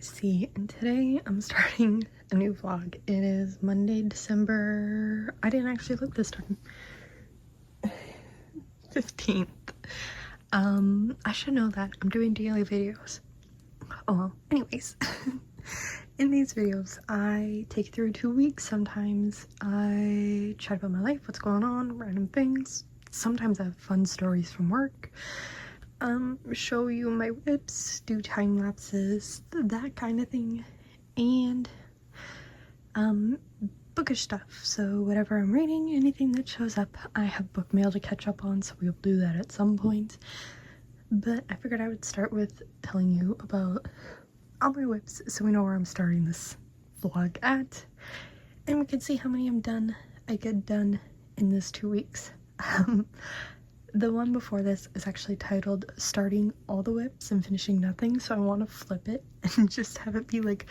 C, and today I'm starting a new vlog. It is Monday, December, I didn't actually look this time, 15th. I should know that. I'm doing daily videos. Oh well, anyways. In these videos, I take you through 2 weeks. Sometimes I chat about my life, what's going on, random things. Sometimes I have fun stories from work. Show you my whips, do time lapses, that kind of thing, and bookish stuff. So whatever I'm reading, anything that shows up, I have book mail to catch up on, so we'll do that at some point. But I figured I would start with telling you about all my whips so we know where I'm starting this vlog at, and we can see how many I get done in this 2 weeks. The one before this is actually titled Starting All the Whips and Finishing Nothing, so I want to flip it and just have it be like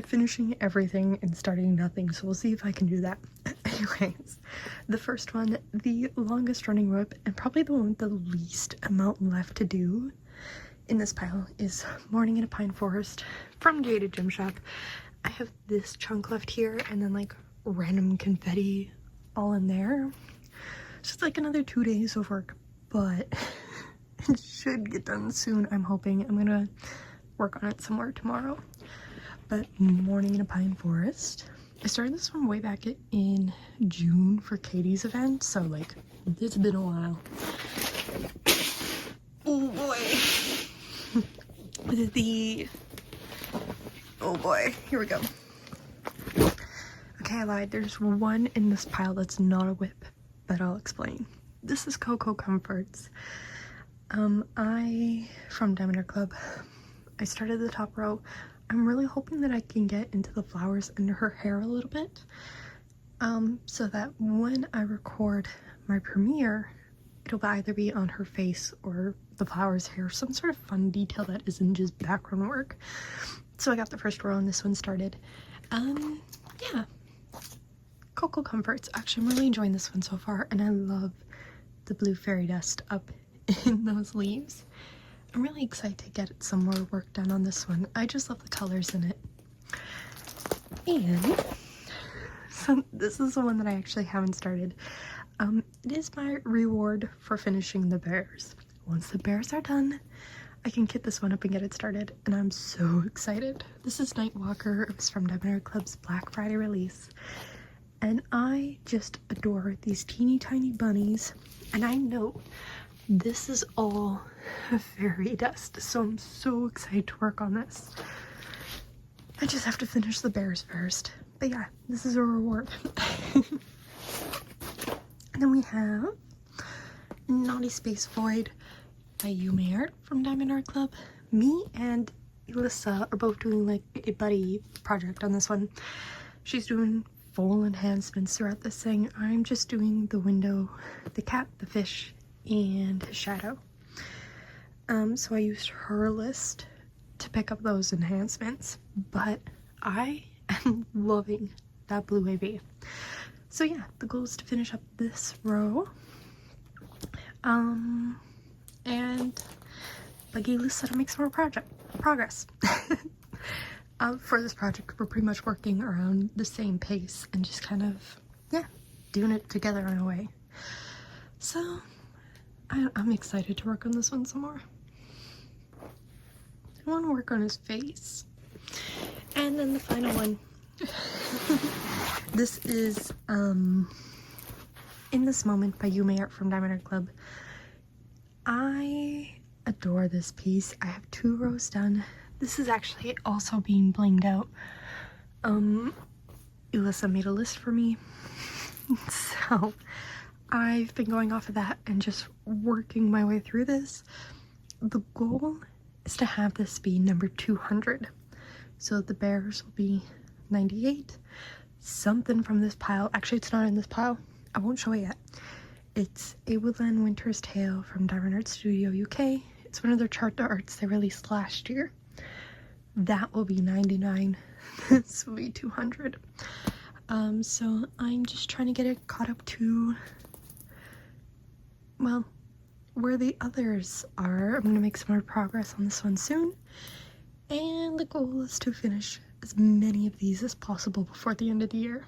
finishing everything and starting nothing, so we'll see if I can do that. Anyways, the first one, the longest running whip and probably the one with the least amount left to do in this pile, is Morning in a Pine Forest from Jaded Gemshop. I have this chunk left here and then like random confetti all in there. So it's like another 2 days of work, but it should get done soon, I'm hoping. I'm gonna work on it some more tomorrow. But Morning in a Pine Forest, I started this one way back in June for Katie's event, so like it's been a while. Oh boy. Oh boy, here we go. Okay, I lied. There's one in this pile that's not a whip, but I'll explain. This is Cocoa Comforts. From diamondartclub. I started the top row. I'm really hoping that I can get into the flowers under her hair a little bit, so that when I record my premiere, it'll either be on her face or the flowers' hair, some sort of fun detail that isn't just background work. So I got the first row and this one started. Yeah. Cocoa Comforts. Actually, I'm really enjoying this one so far, and I love the blue fairy dust up in those leaves. I'm really excited to get some more work done on this one. I just love the colors in it. And so this is the one that I actually haven't started. It is my reward for finishing the bears. Once the bears are done, I can kit this one up and get it started, and I'm so excited. This is Nightwalker. It was from Diamondart Black Friday release. And I just adore these teeny tiny bunnies, and I know this is all fairy dust, so I'm so excited to work on this. I just have to finish the bears first, but yeah, this is a reward. And then we have Naughty Space Void by Hiya from diamondartclub. Me and Alyssa are both doing like a buddy project on this one. She's doing full enhancements throughout this thing. I'm just doing the window, the cat, the fish, and his shadow. So I used her list to pick up those enhancements, but I am loving that blue wavy. So yeah, the goal is to finish up this row. And like Alyssa said, to make some more progress. For this project, we're pretty much working around the same pace and just kind of, yeah, doing it together in a way. So I'm excited to work on this one some more. I want to work on his face. And then the final one. This is In This Moment by Hiya from Diamondart Club. I adore this piece. I have 2 rows done. This is actually also being blinged out. Alyssa made a list for me. So I've been going off of that and just working my way through this. The goal is to have this be number 200. So the bears will be 98. Something from this pile. Actually, it's not in this pile. I won't show it yet. It's a Woodland Winter's Tale from Diamond Art Studio UK. It's one of their chart arts they released last year. That will be 99. This will be 200. So I'm just trying to get it caught up to, well, where the others are. I'm gonna make some more progress on this one soon. And the goal is to finish as many of these as possible before the end of the year.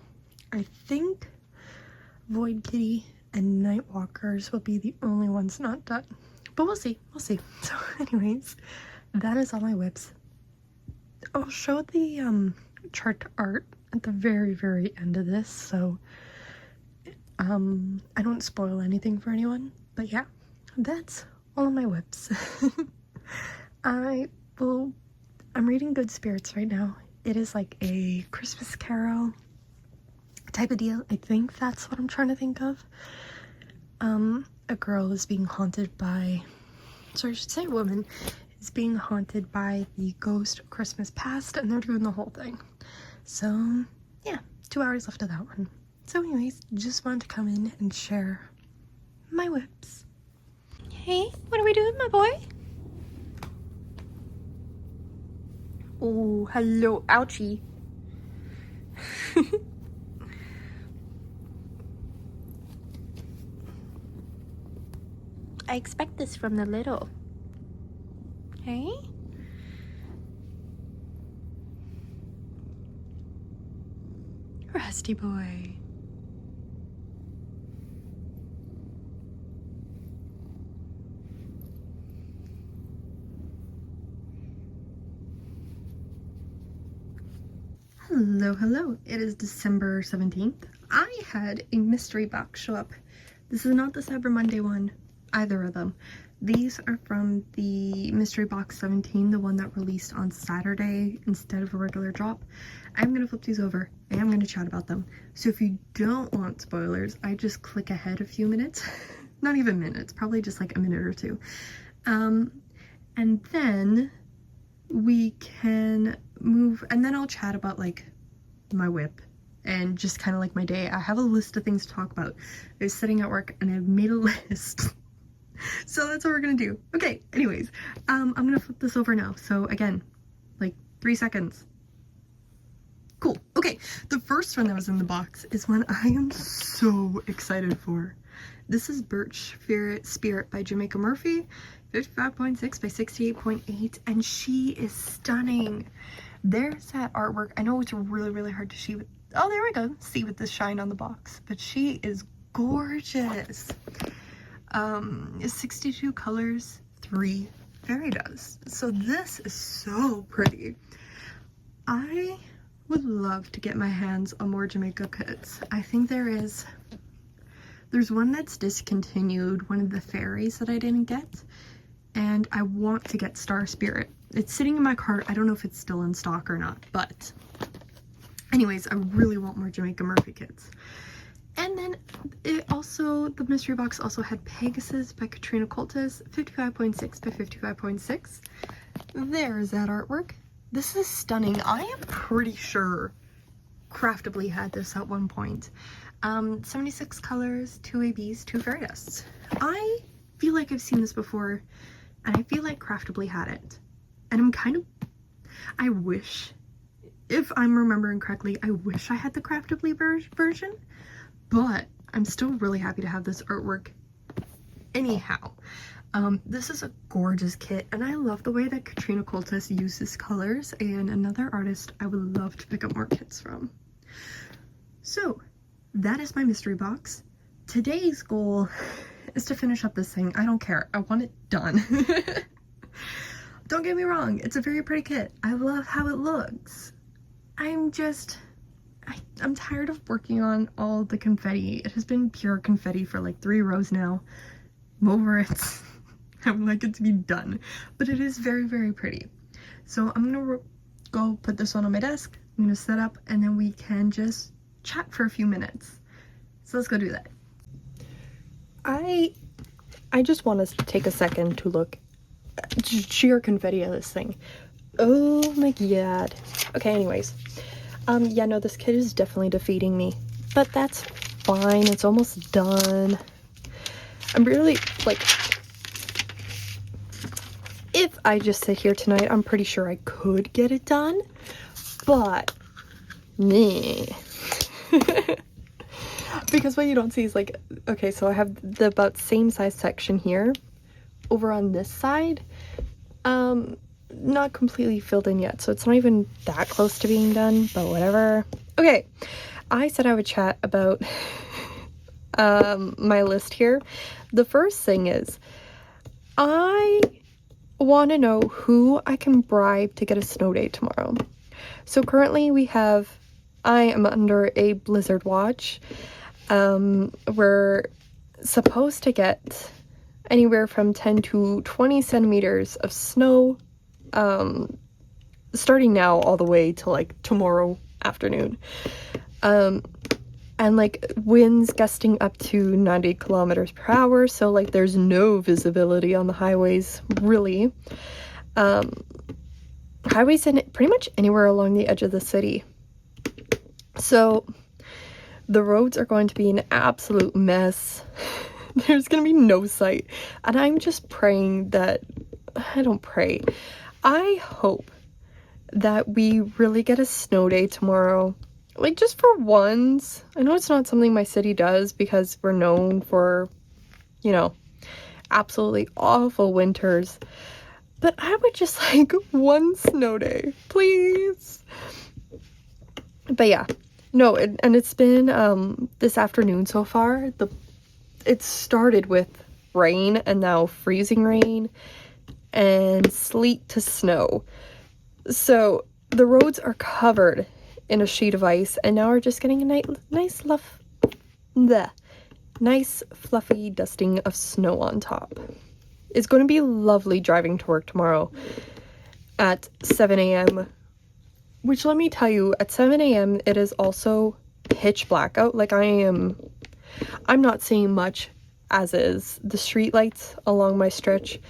I think Void Kitty and Nightwalkers will be the only ones not done. But we'll see. So anyways, that is all my whips. I'll show the chart art at the very end of this, so I don't spoil anything for anyone. But yeah, that's all of my whips. I'm reading Good Spirits right now. It is like a Christmas Carol type of deal. I think that's what I'm trying to think of. A girl is being haunted by, sorry, I should say a woman is being haunted by the ghost of Christmas past, and they're doing the whole thing. So yeah, 2 hours left of that one. So anyways, just wanted to come in and share my whips. Hey, what are we doing, my boy? Oh, hello, ouchie. I expect this from the little. Hey? Rusty boy. Hello. It is December 17th. I had a mystery box show up. This is not the Cyber Monday one, either of them. These are from the Mystery Box 17, the one that released on Saturday instead of a regular drop. I'm going to flip these over and I'm going to chat about them. So if you don't want spoilers, I just click ahead a few minutes. Not even minutes, probably just like a minute or two. And then we can move, and then I'll chat about like my whip and just kind of like my day. I have a list of things to talk about. I was sitting at work and I've made a list. So that's what we're gonna do. Okay, anyways, I'm gonna flip this over now. So again, like 3 seconds. Cool. Okay, the first one that was in the box is one I am so excited for. This is Birch Spirit by Jamaica Murphy, 55.6 by 68.8, and she is stunning. There's that artwork. I know it's really hard to see with, oh, there we go, see with the shine on the box, but she is gorgeous. 62 colors, 3 fairy dust. So this is so pretty. I would love to get my hands on more Jamaica kits. I think there's one that's discontinued, one of the fairies that I didn't get, and I want to get Star Spirit. It's sitting in my cart. I don't know if it's still in stock or not, but anyways, I really want more Jamaica Murphy kits. And then the mystery box also had Pegasus by Katrina Coltis, 55.6 by 55.6. There's that artwork. This is stunning. I am pretty sure Craftably had this at one point. 76 colors, 2 ABs, 2 fairy dusts. I feel like I've seen this before, and I feel like Craftably had it. And I wish, if I'm remembering correctly, I wish I had the Craftably version, but I'm still really happy to have this artwork anyhow. This is a gorgeous kit, and I love the way that Katrina Coltis uses colors, and another artist I would love to pick up more kits from. So that is my mystery box. Today's goal is to finish up this thing. I don't care. I want it done. Don't get me wrong. It's a very pretty kit. I love how it looks. I'm tired of working on all the confetti. It has been pure confetti for like 3 rows now. I'm over it. I would like it to be done. But it is very pretty. So I'm gonna go put this one on my desk. I'm gonna set up, and then we can just chat for a few minutes. So let's go do that. I just want us to take a second to look at sheer confetti of this thing. Oh my god. Okay, anyways. Yeah, no, this kit is definitely defeating me, but that's fine. It's almost done. I'm really, like, if I just sit here tonight, I'm pretty sure I could get it done, but me. Because what you don't see is, like, okay, so I have the about same size section here. Over on this side, not completely filled in yet, so it's not even that close to being done, but whatever. Okay, I said I would chat about my list here. The first thing is, I want to know who I can bribe to get a snow day tomorrow. So currently I am under a blizzard watch. We're supposed to get anywhere from 10 to 20 centimeters of snow, starting now all the way to like tomorrow afternoon. And like winds gusting up to 90 kilometers per hour, so like there's no visibility on the highways, really. Highways in pretty much anywhere along the edge of the city. So the roads are going to be an absolute mess. There's gonna be no sight. And I'm just praying that, I hope that we really get a snow day tomorrow. Like, just for once. I know it's not something my city does because we're known for, you know, absolutely awful winters. But I would just like one snow day, please. But yeah, no, and it's been this afternoon so far. It started with rain and now freezing rain and sleet to snow. So the roads are covered in a sheet of ice, and now we're just getting a nice fluffy dusting of snow on top. It's going to be lovely driving to work tomorrow at 7 a.m. Which, let me tell you, at 7 a.m. it is also pitch black out. Like, I'm not seeing much as is. The street lights along my stretch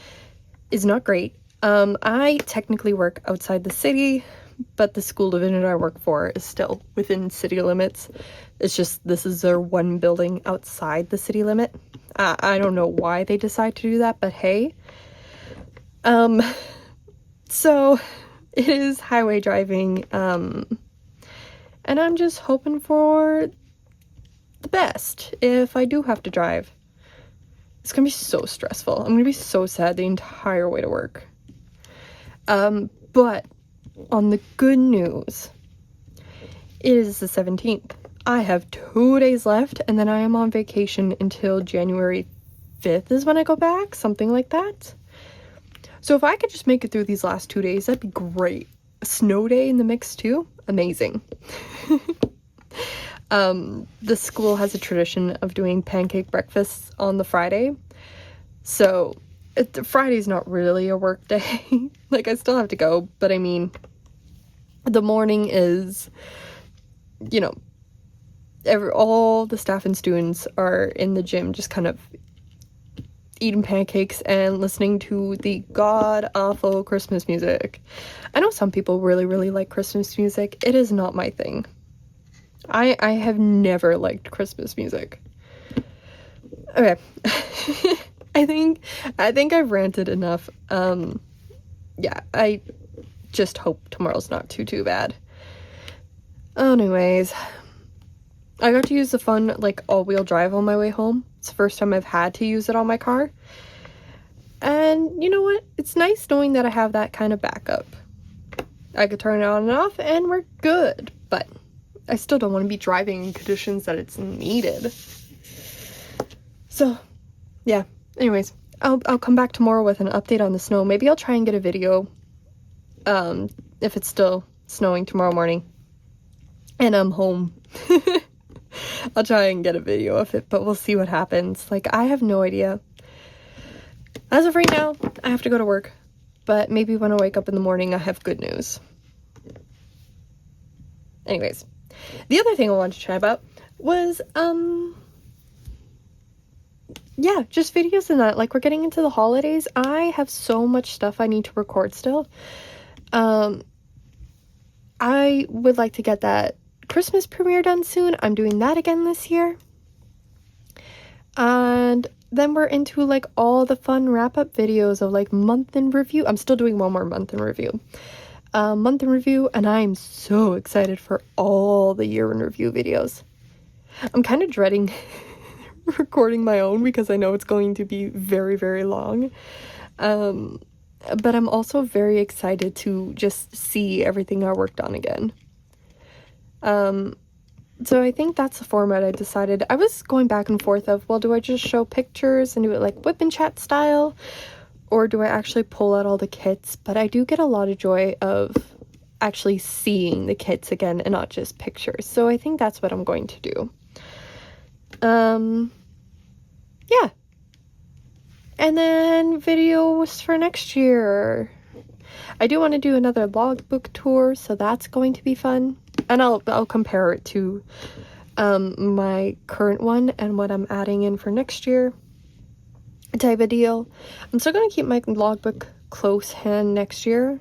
is not great. I technically work outside the city, but the school division I work for is still within city limits. It's just, this is their one building outside the city limit. I don't know why they decide to do that, but hey. So it is highway driving, and I'm just hoping for the best if I do have to drive. It's gonna be so stressful. I'm gonna be so sad the entire way to work. But on the good news, it is the 17th. I have 2 days left, and then I am on vacation until January 5th is when I go back, something like that. So if I could just make it through these last 2 days, that'd be great. A snow day in the mix too? Amazing. The school has a tradition of doing pancake breakfasts on the Friday. So Friday's not really a work day. Like, I still have to go, but I mean, the morning is, you know, all the staff and students are in the gym just kind of eating pancakes and listening to the god-awful Christmas music. I know some people really, really like Christmas music. It is not my thing. I have never liked Christmas music. Okay. I think I've ranted enough. Yeah, I just hope tomorrow's not too bad. Anyways, I got to use the fun, like, all-wheel drive on my way home. It's the first time I've had to use it on my car. And you know what? It's nice knowing that I have that kind of backup. I could turn it on and off and we're good. But I still don't want to be driving in conditions that it's needed. So, yeah. Anyways, I'll come back tomorrow with an update on the snow. Maybe I'll try and get a video if it's still snowing tomorrow morning and I'm home. I'll try and get a video of it, but we'll see what happens. Like, I have no idea. As of right now, I have to go to work, but maybe when I wake up in the morning, I have good news. Anyways, the other thing I wanted to chat about was, yeah, just videos and that. Like, we're getting into the holidays. I have so much stuff I need to record still. I would like to get that Christmas premiere done soon. I'm doing that again this year. And then we're into, like, all the fun wrap-up videos of, like, month in review. I'm still doing one more month in review. Month in review, and I'm so excited for all the year in review videos. I'm kind of dreading recording my own because I know it's going to be very, very long. but I'm also very excited to just see everything I worked on again. So I think that's the format I decided. I was going back and forth of, well, do I just show pictures and do it like whip and chat style, or do I actually pull out all the kits? But I do get a lot of joy of actually seeing the kits again and not just pictures. So I think that's what I'm going to do. Yeah. And then videos for next year. I do want to do another logbook tour, so that's going to be fun. And I'll compare it to my current one and what I'm adding in for next year type of deal. I'm still going to keep my logbook close hand next year,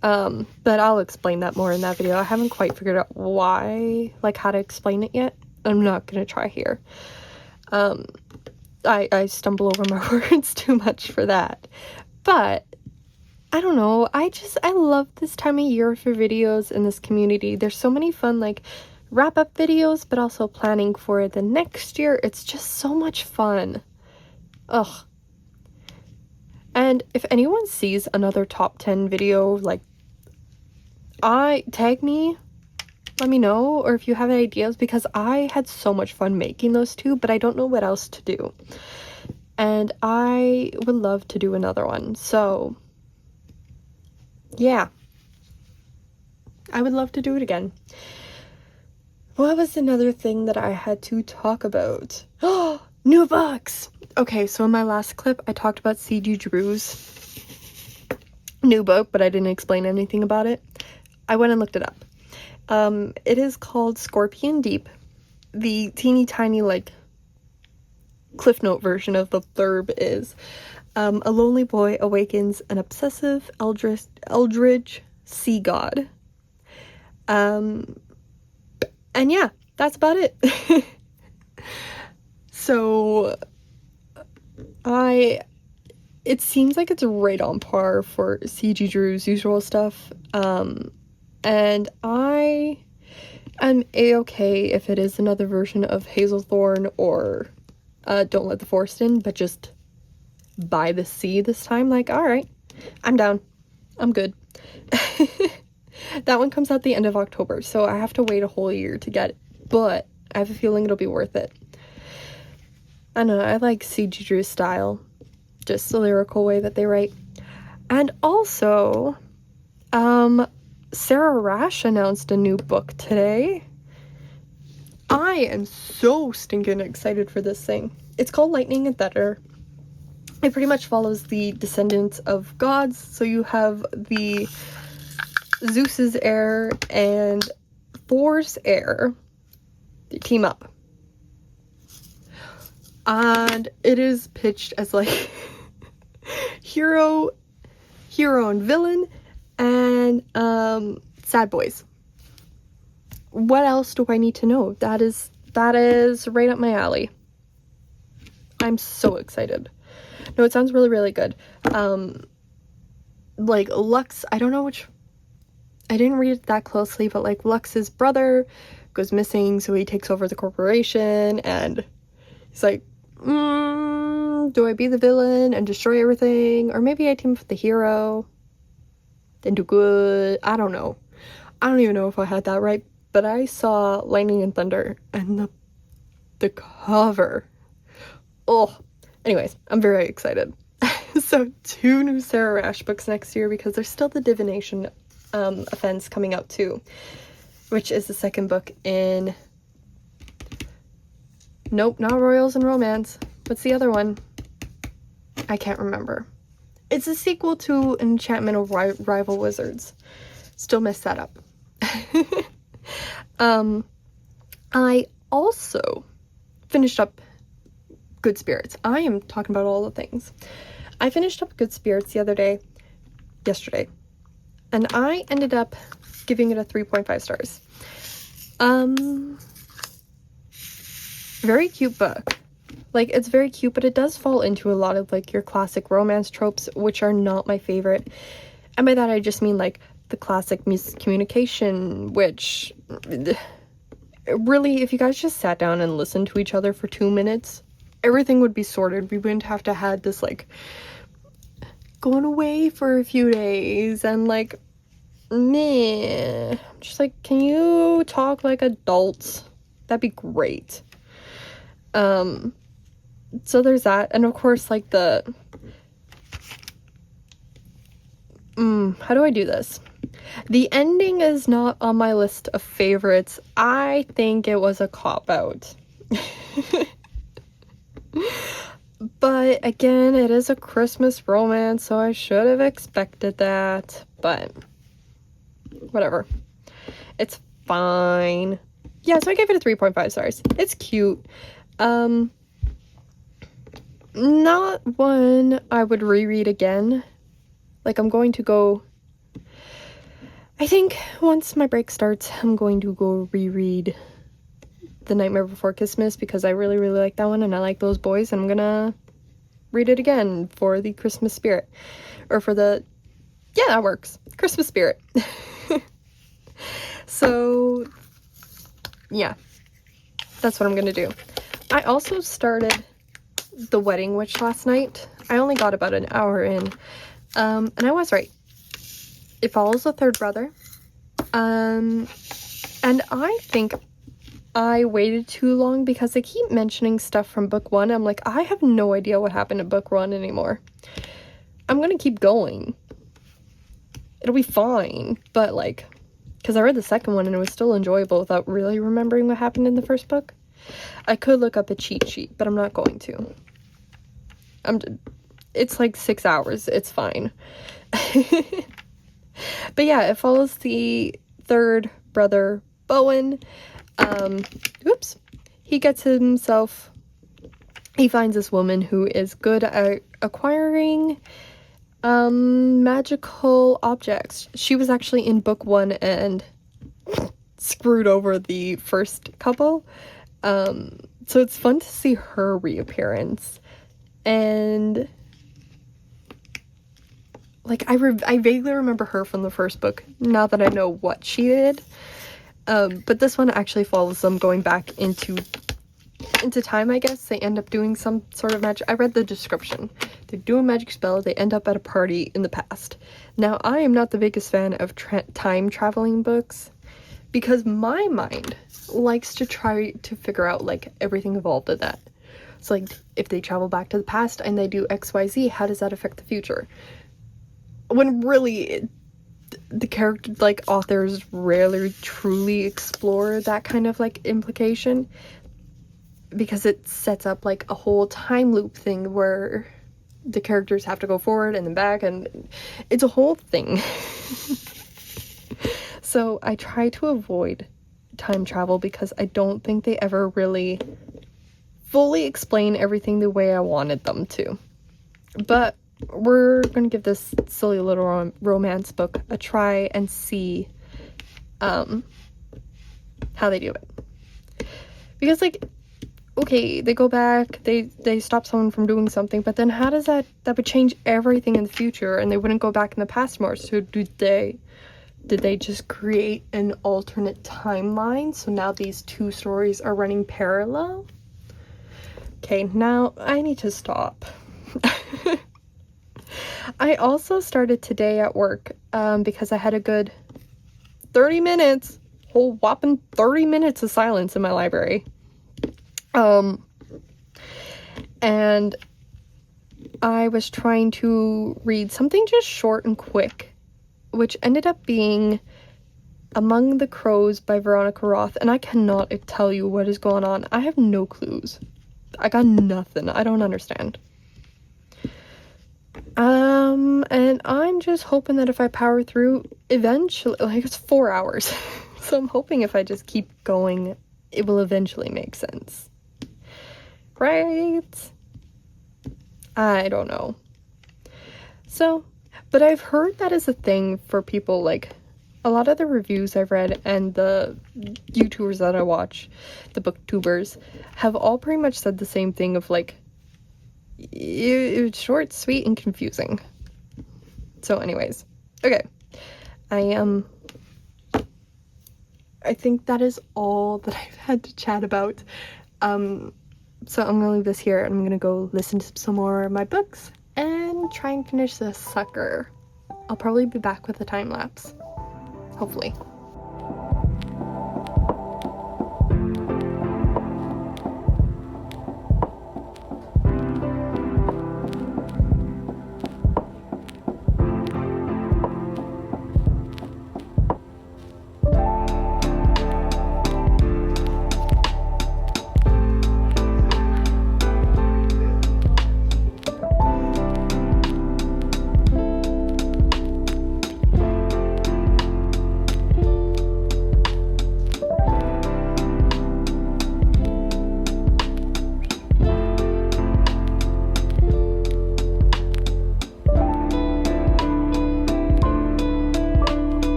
but I'll explain that more in that video. I haven't quite figured out why, like how to explain it yet. I'm not going to try here. I stumble over my words too much for that. But I don't know, I love this time of year for videos in this community. There's so many fun, like, wrap-up videos, but also planning for the next year. It's just so much fun. Ugh. And if anyone sees another top 10 video, like, tag me, let me know, or if you have ideas, because I had so much fun making those two, but I don't know what else to do. And I would love to do another one, so yeah, I would love to do it again. What was another thing that I had to talk about? Oh, new books! Okay, so in my last clip, I talked about C.G. Drew's new book, but I didn't explain anything about it. I went and looked it up. It is called Scorpion Deep. The teeny tiny, like, Cliff Note version of the blurb is, a lonely boy awakens an obsessive eldritch sea god. And yeah, that's about it. So, it seems like it's right on par for C.G. Drew's usual stuff. And I am a-okay if it is another version of Hazelthorn or Don't Let the Forest In, but just by the sea this time. Like, alright, I'm down. I'm good. That one comes out the end of October, so I have to wait a whole year to get it, but I have a feeling it'll be worth it. I don't know, I like C.G. Drew's style, just the lyrical way that they write. And also, Sarah Rash announced a new book today. I am so stinking excited for this thing. It's called Lightning and Thunder. It pretty much follows the descendants of gods. So you have the Zeus's heir and Thor's heir. They team up. And it is pitched as like hero and villain and sad boys. What else do I need to know? That is right up my alley. I'm so excited. No, it sounds really, really good. Like, Lux, I don't know which, I didn't read it that closely, but, like, Lux's brother goes missing, so he takes over the corporation, and he's like, do I be the villain and destroy everything? Or maybe I team up with the hero and do good? I don't know. I don't even know if I had that right, but I saw Lightning and Thunder, and the cover. Oh, anyways, I'm very excited. So 2 new Sarah Rash books next year, because there's still the Divination Offense coming out too, which is the second book in, nope, not Royals and Romance. What's the other one? I can't remember. It's a sequel to Enchantment of Rival Wizards. Still messed that up. I also finished up Good Spirits. I am talking about all the things. I finished up Good Spirits yesterday, and I ended up giving it a 3.5 stars. Very cute book. Like, it's very cute, but it does fall into a lot of, like, your classic romance tropes, which are not my favorite. And by that, I just mean, like, the classic miscommunication, which, really, if you guys just sat down and listened to each other for 2 minutes, everything would be sorted. We wouldn't have to have this, like, going away for a few days, and like, meh. I'm just like, can you talk like adults? That'd be great. So there's that, and of course, like how do I do this? The ending is not on my list of favorites. I think it was a cop-out. But again, it is a Christmas romance, so I should have expected that. But whatever. It's fine. Yeah, so I gave it a 3.5 stars. It's cute. Not one I would reread again. Like, I'm going to go... I think once my break starts, I'm going to go reread The Nightmare Before Christmas, because I really, really like that one, and I like those boys, and I'm gonna read it again for the Christmas spirit. Or for the... Yeah, that works. Christmas spirit. So, yeah. That's what I'm gonna do. I also started The Wedding Witch last night. I only got about an hour in. And I was right. It follows the third brother. And I think I waited too long because they keep mentioning stuff from book 1. I'm like, I have no idea what happened in book 1 anymore. I'm gonna keep going. It'll be fine. But like, because I read the second one and it was still enjoyable without really remembering what happened in the first book. I could look up a cheat sheet, but I'm not going to. It's like 6 hours. It's fine. But yeah, it follows the third brother, Bowen. He finds this woman who is good at acquiring magical objects. She was actually in book 1 and screwed over the first couple. So it's fun to see her reappearance. And like, I vaguely remember her from the first book, now that I know what she did. But this one actually follows them going back into time, I guess. They end up doing some sort of magic. I read the description. They do a magic spell. They end up at a party in the past. Now, I am not the biggest fan of time traveling books, because my mind likes to try to figure out, like, everything involved in that. It's like, if they travel back to the past and they do XYZ, how does that affect the future? When really, the character, like, authors rarely truly explore that kind of, like, implication, because it sets up, like, a whole time loop thing where the characters have to go forward and then back, and it's a whole thing. So I try to avoid time travel because I don't think they ever really fully explain everything the way I wanted them to. But we're gonna give this silly little romance book a try and see how they do it. Because, like, okay, they go back, they stop someone from doing something, but then how does that would change everything in the future, and they wouldn't go back in the past more? So did they just create an alternate timeline? So now these two stories are running parallel? Okay, now I need to stop. I also started today at work because I had a good 30 minutes, whole whopping 30 minutes of silence in my library. And I was trying to read something just short and quick, which ended up being Among the Crows by Veronica Roth, and I cannot tell you what is going on. I have no clues. I got nothing. I don't understand. And I'm just hoping that if I power through, eventually, like, it's 4 hours, so I'm hoping if I just keep going, it will eventually make sense. Right? I don't know. So, but I've heard that is a thing for people, like, a lot of the reviews I've read and the YouTubers that I watch, the booktubers, have all pretty much said the same thing of, like, it's short, sweet, and confusing. So anyways, okay. I think that is all that I've had to chat about. So I'm gonna leave this here and I'm gonna go listen to some more of my books, and try and finish this sucker. I'll probably be back with a time lapse, hopefully.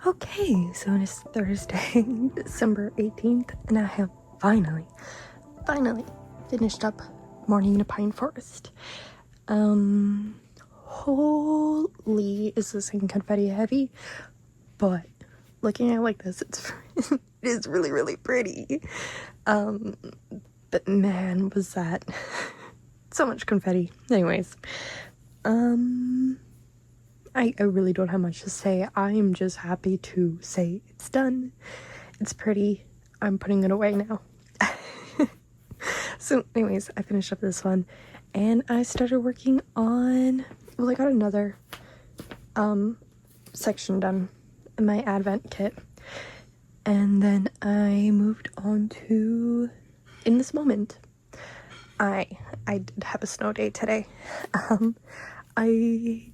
Okay, so it is Thursday, December 18th, and I have finally finished up Morning in a Pine Forest. Holy, is this thing confetti heavy? But looking at it like this, it is really, really pretty. But man, was that so much confetti. Anyways, I really don't have much to say. I am just happy to say it's done. It's pretty. I'm putting it away now. So anyways, I finished up this one and I started working on, well, I got another section done in my advent kit. And then I moved on to In This Moment. I did have a snow day today. I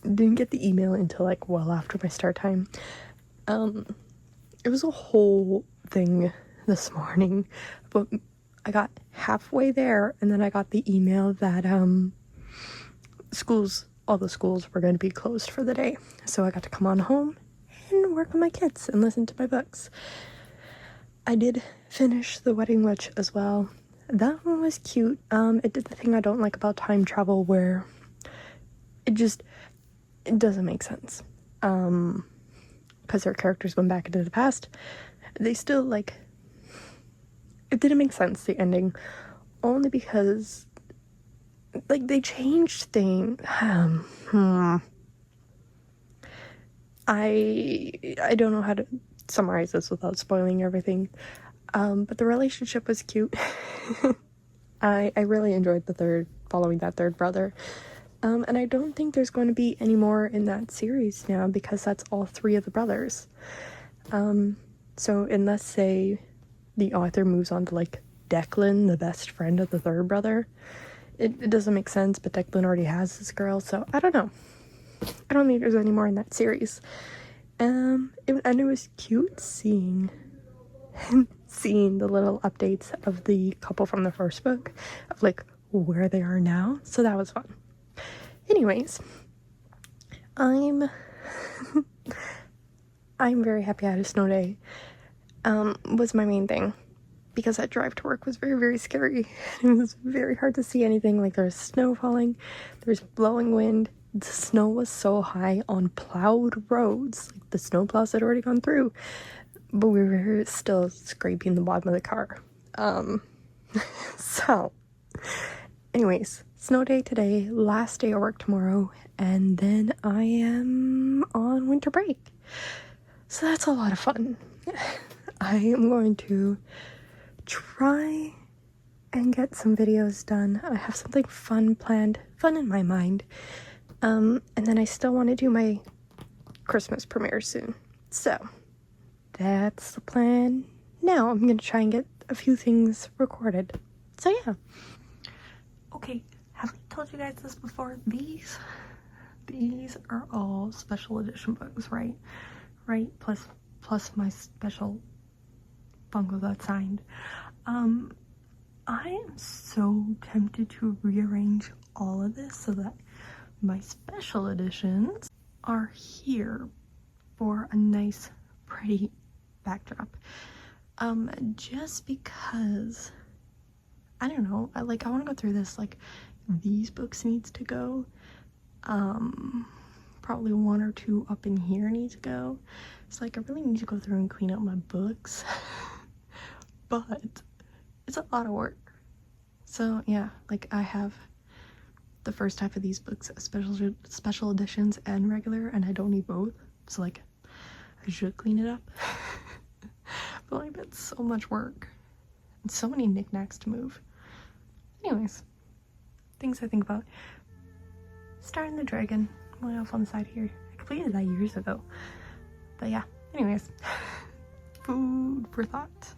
didn't get the email until like well after my start time. It was a whole thing this morning, but I got halfway there and then I got the email that all the schools were going to be closed for the day. So I got to come on home and work with my kids and listen to my books. I did finish The Wedding Witch as well. That one was cute. It did the thing I don't like about time travel where it doesn't make sense. Because their characters went back into the past. They still, like, it didn't make sense, the ending. Only because, like, they changed things. I don't know how to summarize this without spoiling everything. But the relationship was cute. I really enjoyed following that third brother. And I don't think there's going to be any more in that series now because that's all three of the brothers. So unless, say, the author moves on to, like, Declan, the best friend of the third brother, it doesn't make sense, but Declan already has this girl, so I don't know. I don't think there's any more in that series. And it was cute seeing the little updates of the couple from the first book, of, like, where they are now, so that was fun. Anyways, I'm very happy I had a snow day. Was my main thing, because that drive to work was very, very scary. It was very hard to see anything. Like, there was snow falling, there was blowing wind, the snow was so high on plowed roads, like the snow plows had already gone through, but we were still scraping the bottom of the car. So anyways, Snow day today, last day of work tomorrow, and then I am on winter break. So that's a lot of fun. I am going to try and get some videos done. I have something fun planned, fun in my mind. And then I still want to do my Christmas premiere soon. So that's the plan. Now I'm going to try and get a few things recorded. So yeah. Okay, have I told you guys this before? These are all special edition books, right? Right? Plus my special Funko that's signed. I am so tempted to rearrange all of this so that my special editions are here for a nice, pretty backdrop. Just because, I don't know, I want to go through this, like, these books needs to go. Probably one or two up in here need to go. It's like, I really need to go through and clean up my books. But it's a lot of work. So yeah, like, I have the first half of these books, special editions and regular, and I don't need both. So like, I should clean it up. But like, that's so much work. And so many knickknacks to move. Anyways, things I think about. Starting the Dragon, way off on the side here. I completed that years ago. But yeah, anyways. Food for thought.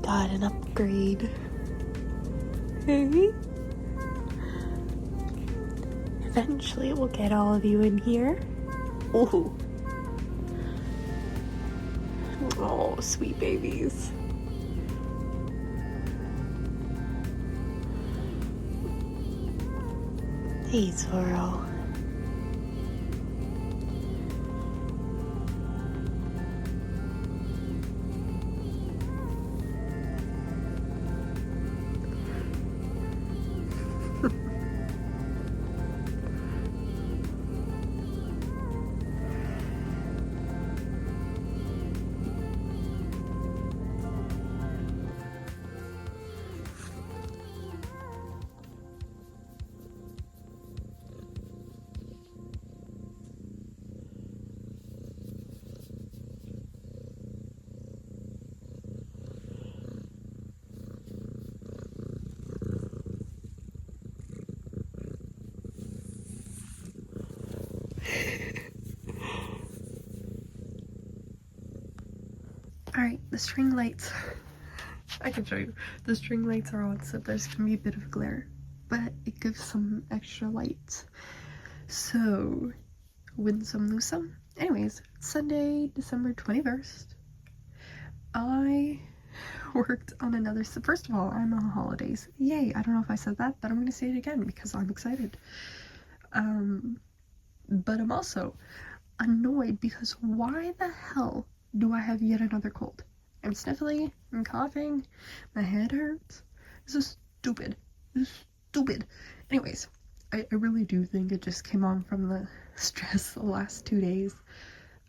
Got an upgrade. Eventually we'll get all of you in here. Ooh. Oh, sweet babies. Hey, Zorro. Alright, the string lights. I can show you. The string lights are on, so there's gonna be a bit of glare, but it gives some extra light. So, win some, lose some. Anyways, Sunday, December 21st. I worked on another. First of all, I'm on holidays. Yay! I don't know if I said that, but I'm gonna say it again because I'm excited. But I'm also annoyed because why the hell do I have yet another cold? I'm sniffly, I'm coughing, my head hurts. This is stupid. This is stupid. Anyways, I really do think it just came on from the stress the last 2 days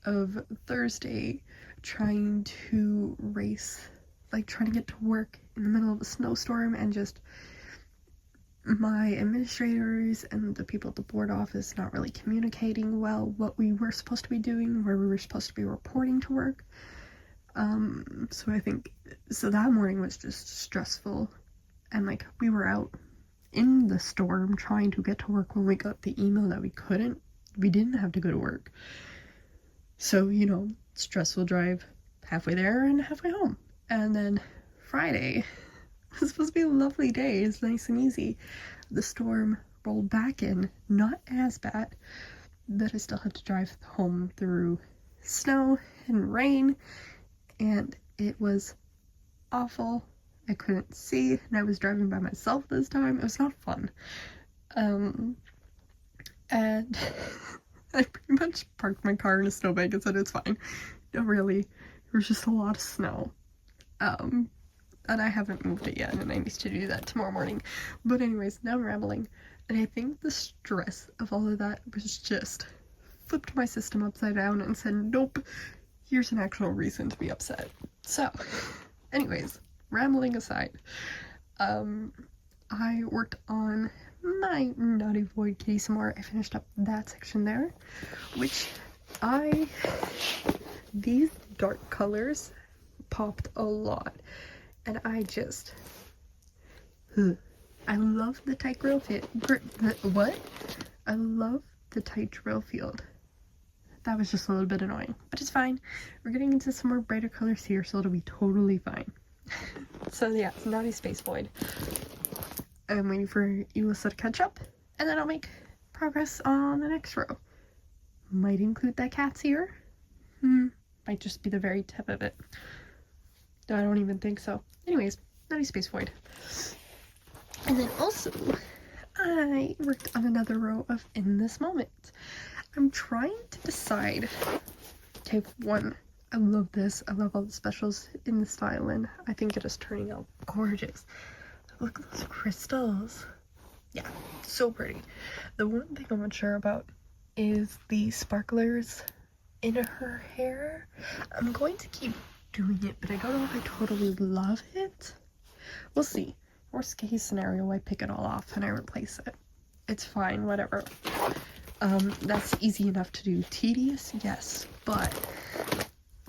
of Thursday trying to race, like trying to get to work in the middle of a snowstorm, and just my administrators and the people at the board office not really communicating well what we were supposed to be doing, where we were supposed to be reporting to work. So that morning was just stressful, and like we were out in the storm trying to get to work when we got the email that we didn't have to go to work. So, you know, stressful drive halfway there and halfway home. And then Friday was supposed to be a lovely day. It's nice and easy. The storm rolled back in, not as bad, but I still had to drive home through snow and rain, and it was awful. I couldn't see, and I was driving by myself this time. It was not fun. And I pretty much parked my car in a snowbank and said it's fine. No, really, there was just a lot of snow. And I haven't moved it yet, and I need to do that tomorrow morning. But anyways, now I'm rambling, and I think the stress of all of that was just flipped my system upside down and said, nope, here's an actual reason to be upset. So, anyways, rambling aside, I worked on my Naughty Void Kitty some more. I finished up that section there, which these dark colors popped a lot, and I love the tight grill fit. I love the tight drill field. That was just a little bit annoying, but it's fine. We're getting into some more brighter colors here, so it'll be totally fine. So yeah, it's Naughty Space Void. I'm waiting for Elisa to catch up, and then I'll make progress on the next row. Might include that cat's ear. Might just be the very tip of it. No, I don't even think so. Anyways, Naughty Space Void. And then also, I worked on another row of In This Moment. I'm trying to decide. Okay, one, I love this. I love all the specials in the style, and I think it is turning out gorgeous. Look at those crystals. Yeah, so pretty. The one thing I'm not sure about is the sparklers in her hair. I'm going to keep doing it, but I don't know if I totally love it. We'll see. Worst case scenario, I pick it all off and I replace it. It's fine, whatever. That's easy enough to do. Tedious, yes, but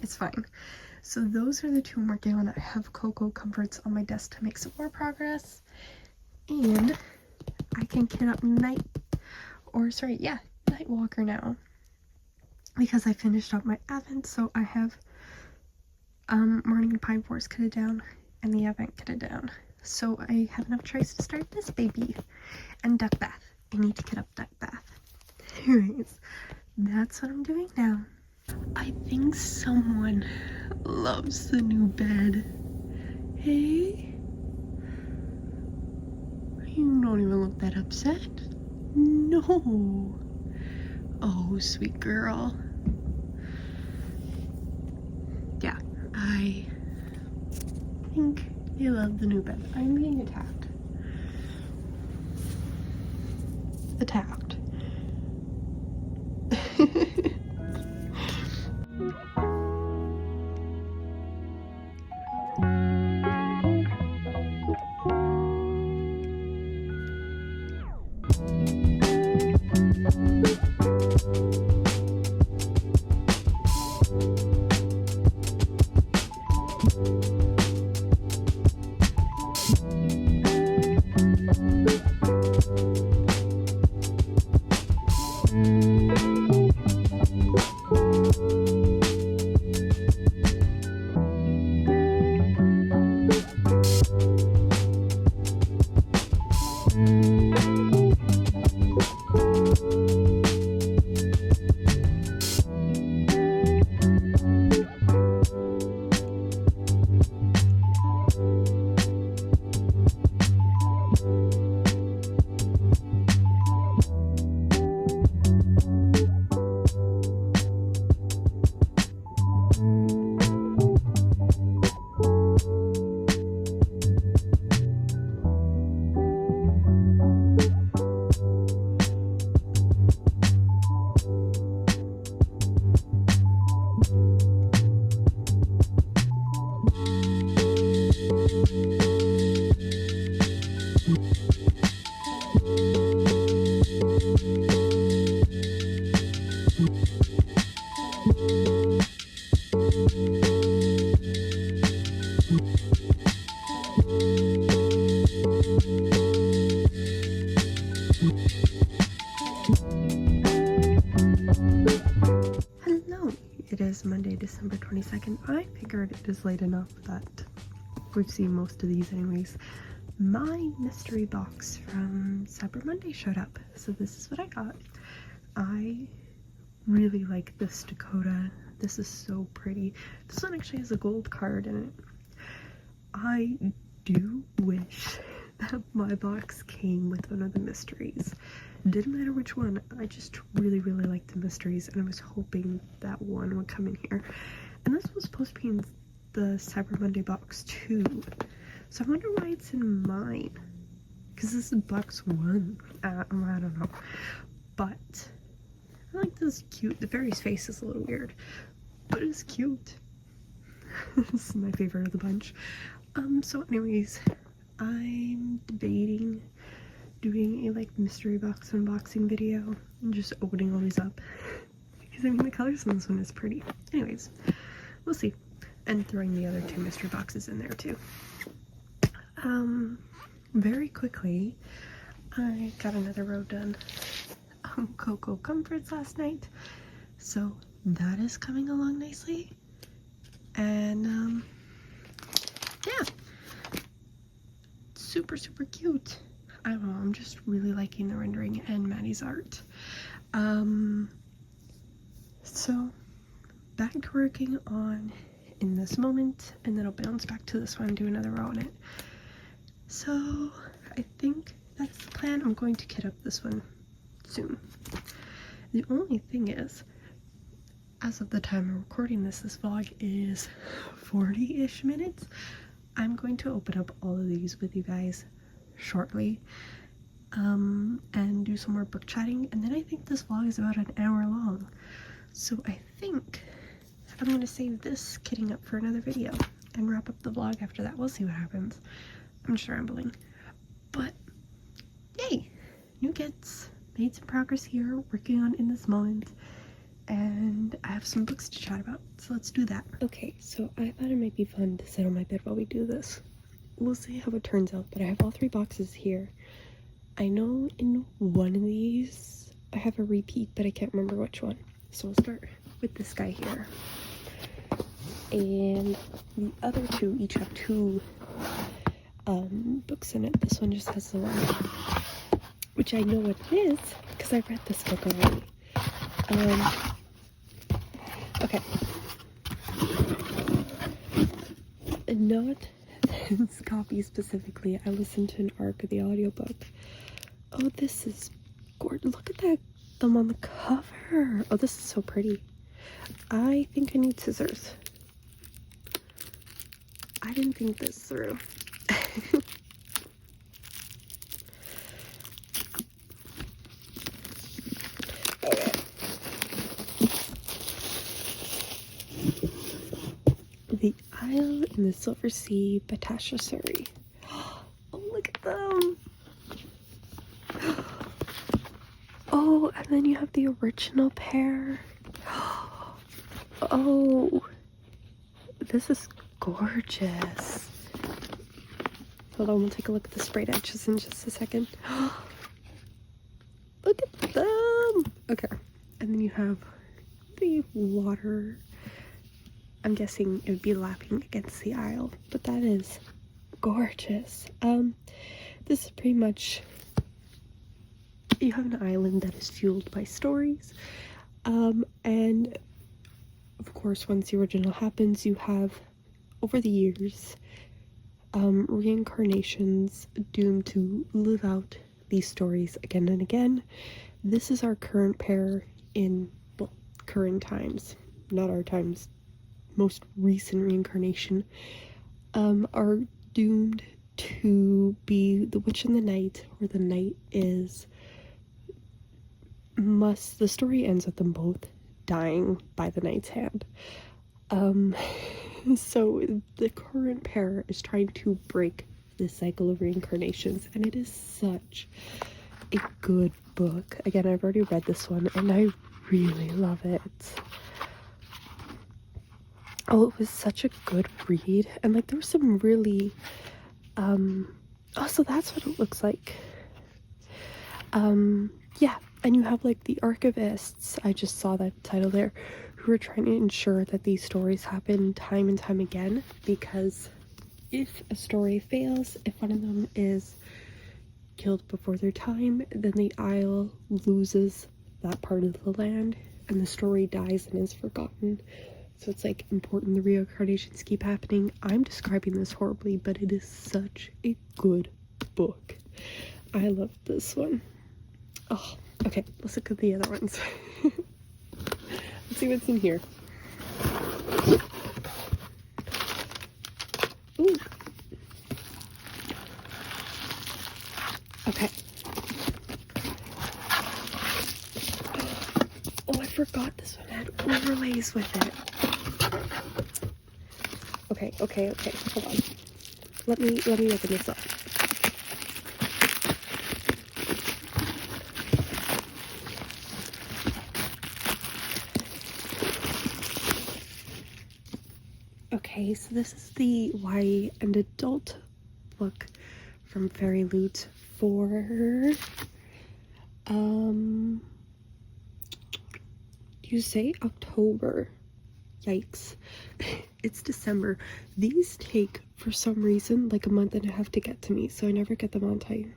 it's fine. So those are the two I'm working on. I have Cocoa Comforts on my desk to make some more progress. And I can kit up Nightwalker now. Because I finished up my Advent, so I have Morning and Pine Forest kitted down and the Advent kitted down. So I have enough trays to start this baby. And Duck Bath. I need to kit up Duck Bath. Anyways, that's what I'm doing now. I think someone loves the new bed. Hey? You don't even look that upset. No. Oh, sweet girl. Yeah, I think they love the new bed. I'm being attacked. Attacked. is late enough that we've seen most of these anyways. My mystery box from Cyber Monday showed up, so this is what I got. I really like this Dakota. This is so pretty. This one actually has a gold card in it. I do wish that my box came with one of the mysteries. Didn't matter which one, I just really like the mysteries, and I was hoping that one would come in here. And this was supposed to be in the Cyber Monday box too, so I wonder why it's in mine, because this is box 1. I don't know, but I like this cute. The fairy's face is a little weird, but it's cute. This is my favorite of the bunch. So anyways, I'm debating doing a like mystery box unboxing video and just opening all these up, because I mean the colors in this one is pretty. Anyways, we'll see. And throwing the other 2 mystery boxes in there too. Very quickly, I got another row done. Cocoa Comforts last night, so that is coming along nicely. And yeah, super cute. I don't know, I'm just really liking the rendering and Maddie's art. So back to working on in this moment, and then I'll bounce back to this one and do another row on it. So I think that's the plan. I'm going to kit up this one soon. The only thing is, as of the time I'm recording this vlog is 40-ish minutes. I'm going to open up all of these with you guys shortly, and do some more book chatting, and then I think this vlog is about an hour long, so I think I'm going to save this kitting up for another video and wrap up the vlog after that. We'll see what happens. I'm just rambling, but yay, new kits. Made some progress here, working on in this moment, and I have some books to chat about, so let's do that. Okay, so I thought it might be fun to sit on my bed while we do this. We'll see how it turns out, but I have all 3 boxes here. I know in one of these I have a repeat, but I can't remember which one. So we'll start with this guy here. And the other 2 each have 2 books in it. This one just has the one, which I know what it is because I read this book already. Okay. Not this copy specifically. I listened to an arc of the audiobook. Oh, this is gorgeous. Look at them on the cover. Oh, this is so pretty. I think I need scissors. I didn't think this through. Okay. The Isle in the Silver Sea by Tasha Suri. Oh, look at them. Oh, and then you have the original pair. Oh, this is gorgeous. Hold on, we'll take a look at the sprayed edges in just a second. Look at them. Okay, and then you have the water. I'm guessing it would be lapping against the Isle, but that is gorgeous. This is pretty much, you have an island that is fueled by stories, and of course once the original happens, you have over the years reincarnations doomed to live out these stories again and again. This is our current pair in, well, current times, not our times. Most recent reincarnation are doomed to be the witch in the night, or the night is the story ends with them both dying by the knight's hand. So the current pair is trying to break this cycle of reincarnations, and it is such a good book. Again, I've already read this one and I really love it. Oh, it was such a good read, and like there was some really oh, so that's what it looks like. Yeah, and you have like the archivists, I just saw that title there, who are trying to ensure that these stories happen time and time again, because if a story fails, if one of them is killed before their time, then the Isle loses that part of the land and the story dies and is forgotten. So it's like important the reincarnations keep happening. I'm describing this horribly, but it is such a good book. I love this one. Oh, okay, let's look at the other ones. Let's see what's in here. Ooh. Okay. Oh, I forgot this one had overlays with it. Okay. Hold on. Let me open this up. Okay, so this is the YA and adult book from Fairy Loot for you say October. Yikes. It's December. These take, for some reason, like a month and a half to get to me, so I never get them on time.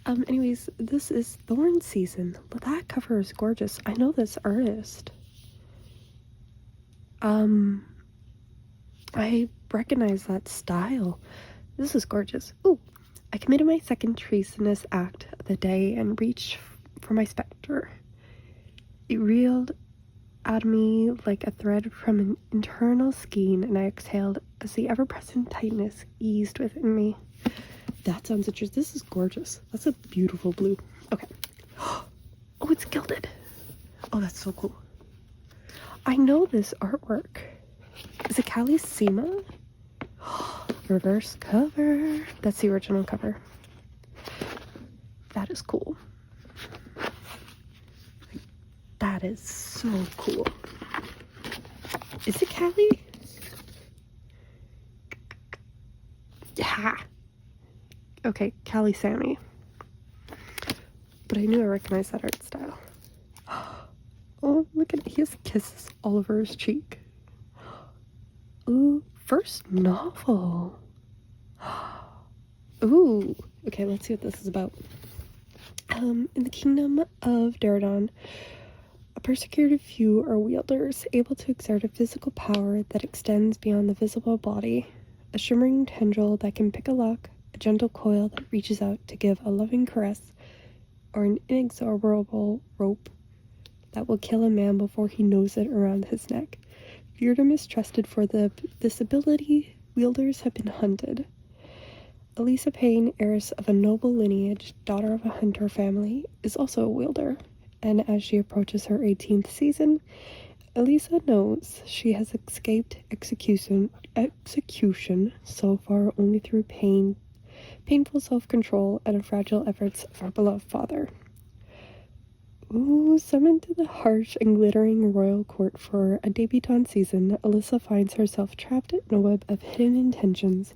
Anyways, this is Thorn Season. That cover is gorgeous. I know this artist. I recognize that style. This is gorgeous. Ooh, I committed my second treasonous act of the day and reached for my spectre. It reeled out of me like a thread from an internal skein, and I exhaled as the ever-present tightness eased within me. That sounds interesting. This is gorgeous. That's a beautiful blue. Okay. Oh, it's gilded. Oh, that's so cool. I know this artwork. Is it Callie Sima? Reverse cover. That's the original cover. That is cool. That is so cool. Is it Callie? Yeah. Okay, Callie Sammy. But I knew I recognized that art style. Oh, look at it. He has kisses all over his cheek. Ooh, first novel. Ooh. Okay, let's see what this is about. In the kingdom of Daradon, a persecuted few are wielders, able to exert a physical power that extends beyond the visible body. A shimmering tendril that can pick a lock, a gentle coil that reaches out to give a loving caress, or an inexorable rope that will kill a man before he knows it around his neck. Feared and mistrusted for this ability, wielders have been hunted. Elisa Payne, heiress of a noble lineage, daughter of a hunter family, is also a wielder, and as she approaches her 18th season, Elisa knows she has escaped execution so far only through painful self-control and the fragile efforts of her beloved father. Ooh, summoned to the harsh and glittering royal court for a debutante season, Alyssa finds herself trapped in a web of hidden intentions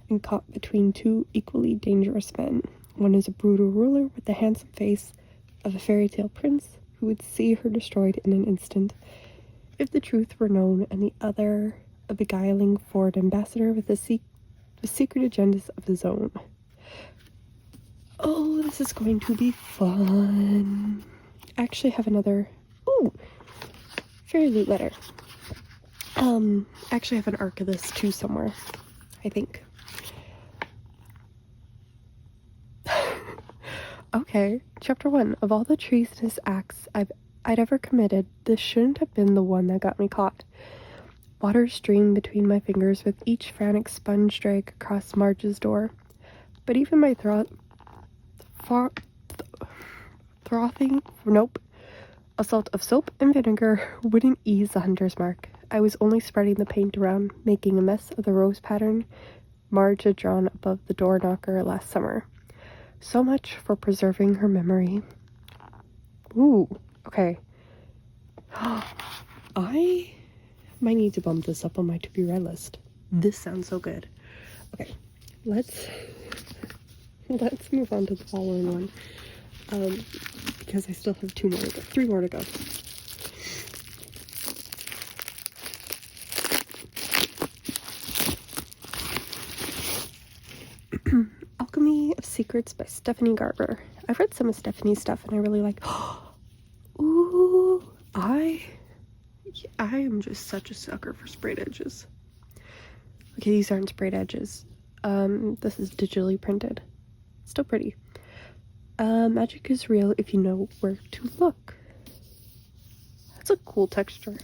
and caught between two equally dangerous men. One is a brutal ruler with the handsome face of a fairy tale prince who would see her destroyed in an instant if the truth were known, and the other a beguiling forward ambassador with the secret agendas of his own. Oh, this is going to be fun. I actually have another Fairy Loot letter. I actually have an arc of this too somewhere, I think. Okay, chapter 1. Of all the treasonous acts I'd ever committed, this shouldn't have been the one that got me caught. Water streamed between my fingers with each frantic sponge drag across Marge's door. But even my assault of soap and vinegar wouldn't ease the hunter's mark. I was only spreading the paint around, making a mess of the rose pattern Marge had drawn above the door knocker last summer. So much for preserving her memory. Ooh, okay. I might need to bump this up on my to-be read list. This sounds so good. Okay, let's move on to the following one. Because I still have 3 more to go. Secrets by Stephanie Garber. I've read some of Stephanie's stuff and I really like. Ooh, I am just such a sucker for sprayed edges. Okay, these aren't sprayed edges. This is digitally printed. Still pretty. Magic is real if you know where to look. That's a cool texture.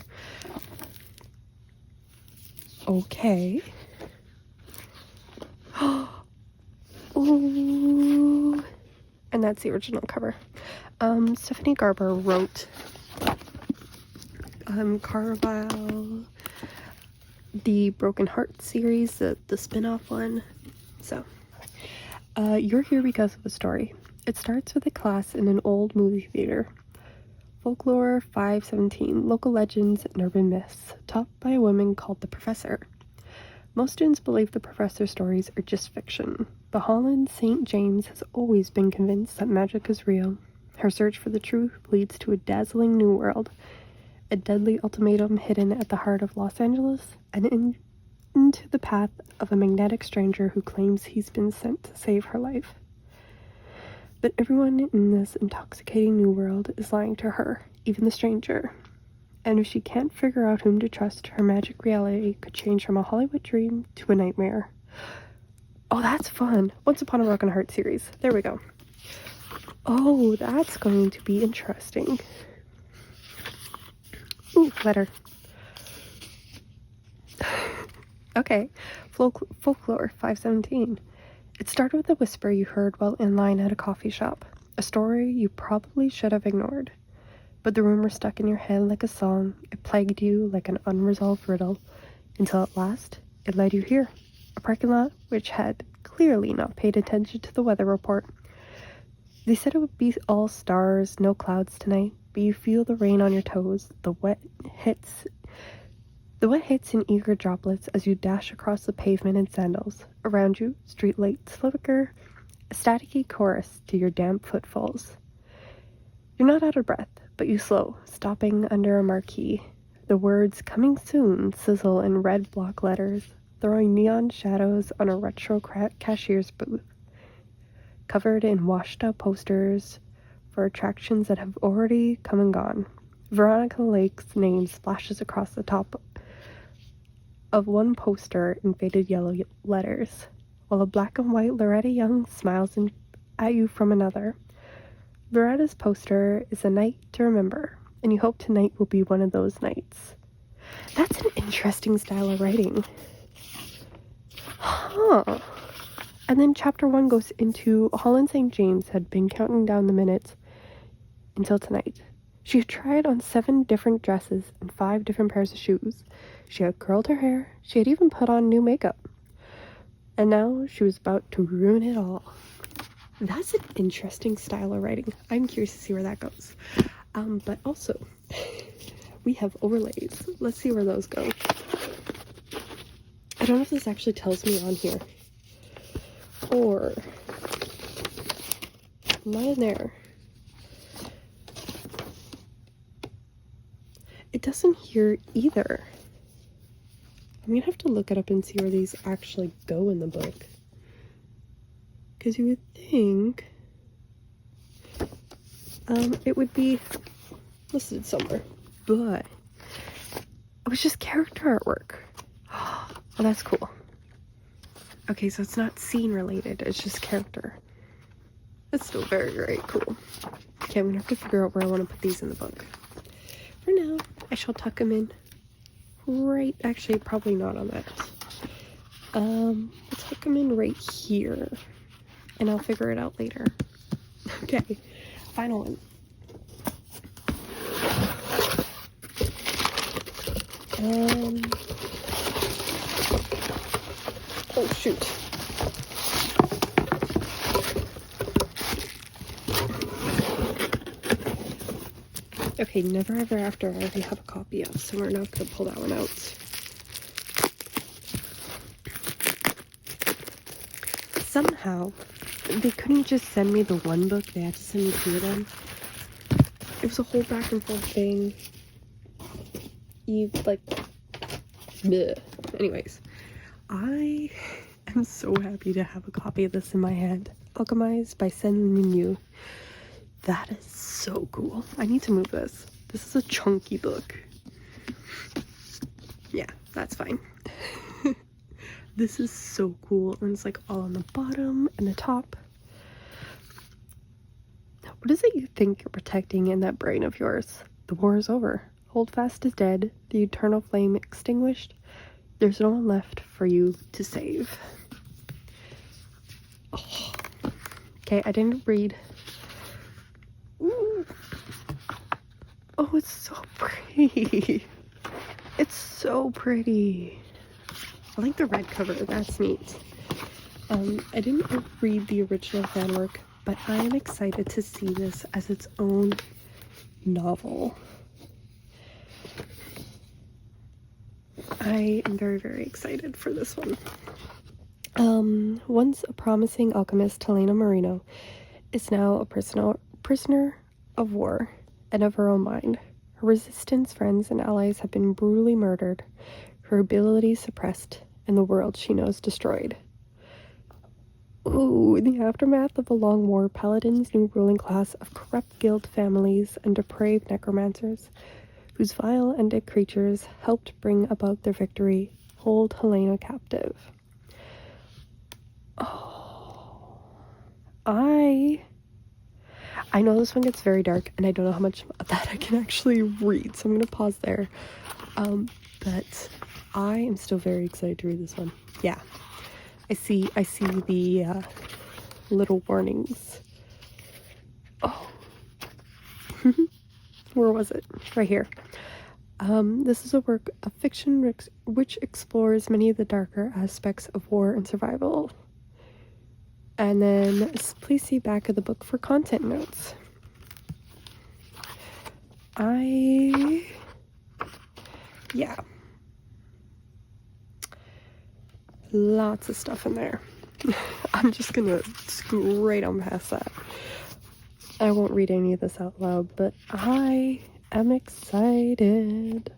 Okay. Ooh. And that's the original cover. Stephanie Garber wrote Carlisle, the Broken Heart series, the spin-off one. So, you're here because of a story. It starts with a class in an old movie theater. Folklore 517, local legends and urban myths, taught by a woman called the Professor. Most students believe the Professor's stories are just fiction, but Holland St. James has always been convinced that magic is real. Her search for the truth leads to a dazzling new world, a deadly ultimatum hidden at the heart of Los Angeles, and into the path of a magnetic stranger who claims he's been sent to save her life. But everyone in this intoxicating new world is lying to her, even the stranger. And if she can't figure out whom to trust, her magic reality could change from a Hollywood dream to a nightmare. Oh, that's fun. Once Upon a Broken Heart series. There we go. Oh, that's going to be interesting. Ooh, letter. Okay. Folklore 517. It started with a whisper you heard while in line at a coffee shop. A story you probably should have ignored. But the rumor stuck in your head like a song. It plagued you like an unresolved riddle, until at last it led you here, a parking lot which had clearly not paid attention to the weather report. They said it would be all stars, no clouds tonight, but you feel the rain on your toes. The wet hits in eager droplets as you dash across the pavement in sandals. Around you, street lights flicker, a staticky chorus to your damp footfalls. You're not out of breath, but you slow, stopping under a marquee. The words "coming soon" sizzle in red block letters, throwing neon shadows on a retro cashier's booth, covered in washed-out posters for attractions that have already come and gone. Veronica Lake's name splashes across the top of one poster in faded yellow letters, while a black and white Loretta Young smiles at you from another. Loretta's poster is a night to remember, and you hope tonight will be one of those nights. That's an interesting style of writing. Huh. And then chapter 1 goes into Holland St. James had been counting down the minutes until tonight. She had tried on 7 different dresses and 5 different pairs of shoes. She had curled her hair. She had even put on new makeup. And now she was about to ruin it all. That's an interesting style of writing. I'm curious to see where that goes. But also, we have overlays. Let's see where those go. I don't know if this actually tells me on here. Or, not in there. It doesn't here either. I'm gonna have to look it up and see where these actually go in the book. Because you would think it would be listed somewhere, but it was just character artwork. Oh, that's cool. Okay, so it's not scene related, it's just character. That's still very, very cool. Okay, I'm gonna have to figure out where I want to put these in the book. For now, I shall tuck them in right, actually probably not on that. Let's tuck them in right here, and I'll figure it out later. Okay, final one. Oh shoot. Okay, Never Ever After I already have a copy of, so we're not going to pull that one out. Somehow, they couldn't just send me the one book, they had to send me 2 of them. It was a whole back and forth thing. Bleh. Anyways, I am so happy to have a copy of this in my hand. Alchemized by Sen Minyu. That is so cool. I need to move this. This is a chunky book. Yeah, that's fine. This is so cool, and it's like all on the bottom and the top. What is it you think you're protecting in that brain of yours? The war is over. Holdfast is dead, the eternal flame extinguished. There's no one left for you to save. Oh. Okay, I didn't read. Ooh. Oh, it's so pretty. It's so pretty. I like the red cover, that's neat. I didn't read the original fan work, but I am excited to see this as its own novel. I am very, very excited for this one. Once a promising alchemist, Helena Marino is now a prisoner of war and of her own mind. Her resistance friends and allies have been brutally murdered, her abilities suppressed, and the world she knows destroyed. Ooh, in the aftermath of a long war, Paladin's new ruling class of corrupt guild families and depraved necromancers, whose vile ended creatures helped bring about their victory, hold Helena captive. Oh, I know this one gets very dark, and I don't know how much of that I can actually read, so I'm gonna pause there. But I am still very excited to read this one. Yeah, I see the little warnings. Oh, where was it? Right here. This is a work of fiction which explores many of the darker aspects of war and survival. And then please see back of the book for content notes. Yeah. Lots of stuff in there. I'm just gonna scoot right on past that. I won't read any of this out loud, but I am excited.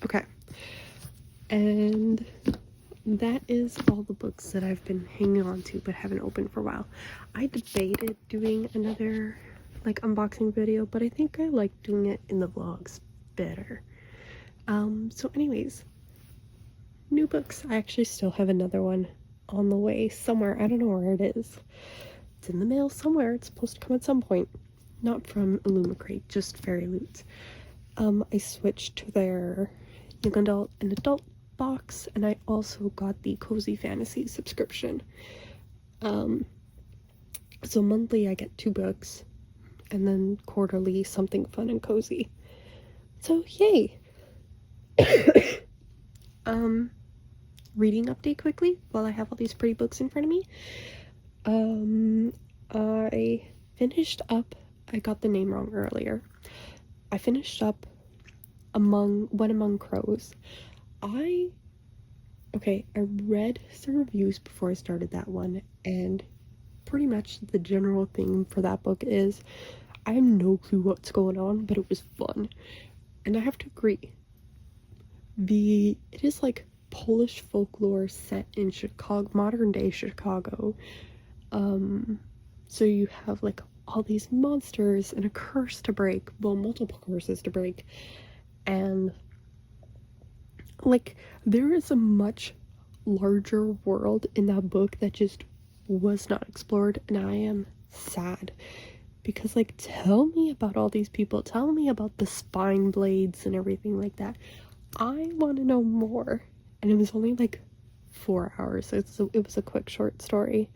Okay. And that is all the books that I've been hanging on to but haven't opened for a while. I debated doing another like unboxing video, but I think I like doing it in the vlogs better. So anyways, new books. I actually still have another one on the way somewhere. I don't know where it is. It's in the mail somewhere. It's supposed to come at some point. Not from Illumicrate, just Fairy Loot. I switched to their young adult and adult box, and I also got the Cozy Fantasy subscription. So monthly I get 2 books, and then quarterly something fun and cozy. So yay. Reading update quickly while I have all these pretty books in front of me. I finished up, I got the name wrong earlier. I finished up When Among Crows. I read some reviews before I started that one, and pretty much the general theme for that book is I have no clue what's going on, but it was fun. And I have to agree. It is like Polish folklore set in Chicago, modern day Chicago. So you have like all these monsters and a curse to break, well, multiple curses to break, and like there is a much larger world in that book that just was not explored, and I am sad because like tell me about all these people, tell me about the spine blades and everything like that. I want to know more. And it was only like 4 hours, so it was a quick short story.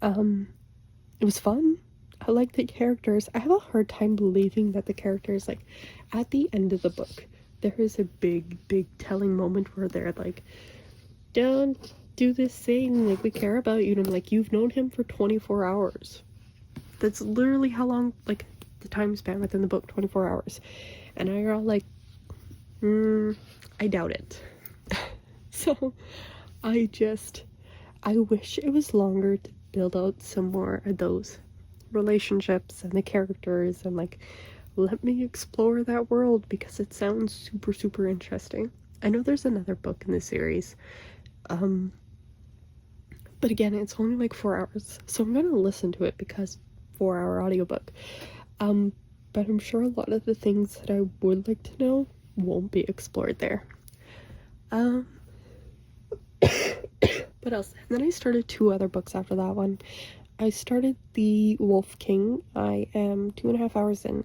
It was fun. I like the characters. I have a hard time believing that the characters, like at the end of the book, there is a big telling moment where they're like, don't do this thing, like we care about you, and I'm like, you've known him for 24 hours. That's literally how long, like the time span within the book, 24 hours. And you're all like, I doubt it. So I wish it was longer to build out some more of those relationships and the characters, and like let me explore that world because it sounds super interesting. I know there's another book in the series But again, it's only like 4 hours, so I'm gonna listen to it because 4-hour audiobook. But I'm sure a lot of the things that I would like to know won't be explored there. What else? And then I started 2 other books after that one. I started The Wolf King. I am 2.5 hours in.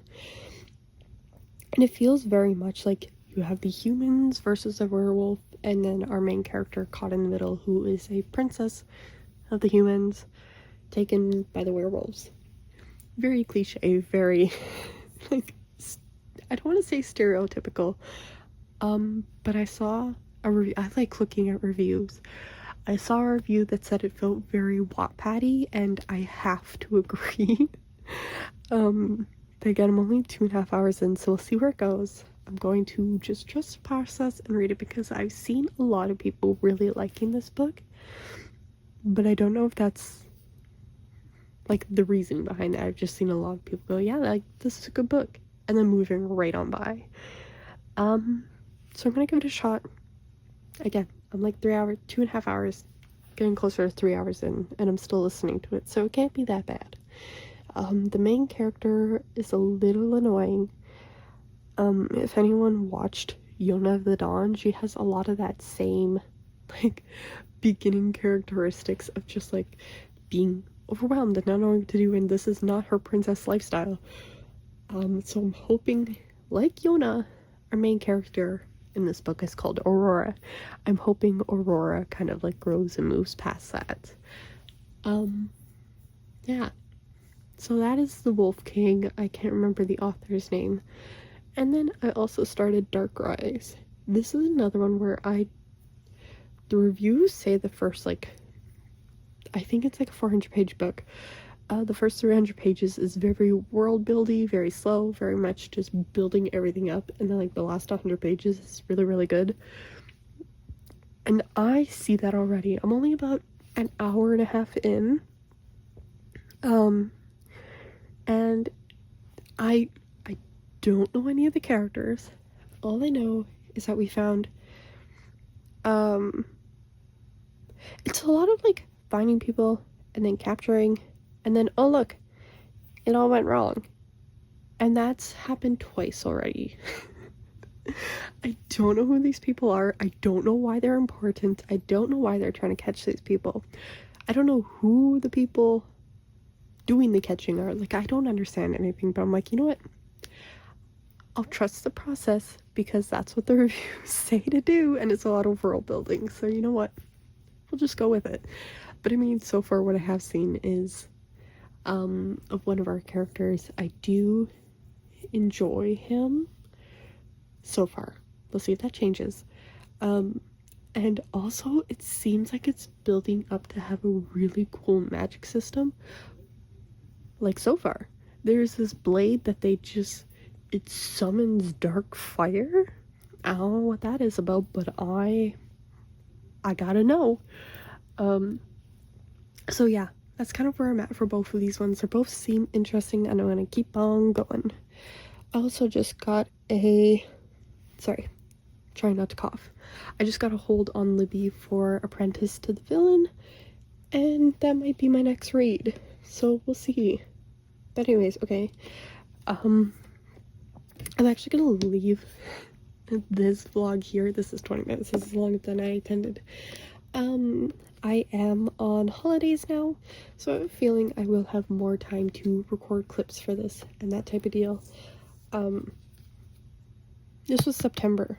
And it feels very much like you have the humans versus a werewolf, and then our main character caught in the middle, who is a princess of the humans taken by the werewolves. Very cliche, very like, I don't want to say stereotypical, but I saw a review. I like looking at reviews. I saw a review that said it felt very Wattpad-y, and I have to agree. But again, I'm only 2.5 hours in, so we'll see where it goes. I'm going to just trust the process and read it because I've seen a lot of people really liking this book, but I don't know if that's like the reason behind it. I've just seen a lot of people go, yeah, like, this is a good book, and then moving right on by. So I'm gonna give it a shot. Again, I'm like 2.5 hours, getting closer to 3 hours in, and I'm still listening to it, so it can't be that bad. The main character is a little annoying. If anyone watched Yona of the Dawn, she has a lot of that same, like, beginning characteristics of just, like, being overwhelmed and not knowing what to do, and this is not her princess lifestyle. So I'm hoping, like Yona, our main character in this book is called Aurora. I'm hoping Aurora kind of, like, grows and moves past that. Yeah. So that is The Wolf King. I can't remember the author's name. And then I also started Dark Rise. This is another one where the reviews say the first, like, I think it's like a 400-page book. The first 300 pages is very world-buildy, very slow, very much just building everything up. And then, like, the last 100 pages is really, really good. And I see that already. I'm only about an hour and a half in. And I don't know any of the characters. All I know is that we found, it's a lot of, like, finding people and then capturing, and then, oh look, it all went wrong. And that's happened twice already. I don't know who these people are. I don't know why they're important. I don't know why they're trying to catch these people. I don't know who the people doing the catching are. Like, I don't understand anything, but I'm like, you know what? I'll trust the process because that's what the reviews say to do, and it's a lot of world building, so you know what? We'll just go with it. But I mean, so far what I have seen is of one of our characters. I do enjoy him so far. We'll see if that changes. And also it seems like it's building up to have a really cool magic system. Like, so far there's this blade that it summons dark fire. I don't know what that is about, but I gotta know. So yeah, that's kind of where I'm at for both of these ones. They both seem interesting, and I'm gonna keep on going. I also just got trying not to cough. I just got a hold on Libby for Apprentice to the Villain, and that might be my next read, so we'll see. But anyways, okay, I'm actually gonna leave this vlog here. This is 20 minutes. This is longer than I intended. I am on holidays now, so I have a feeling I will have more time to record clips for this and that type of deal. This was September.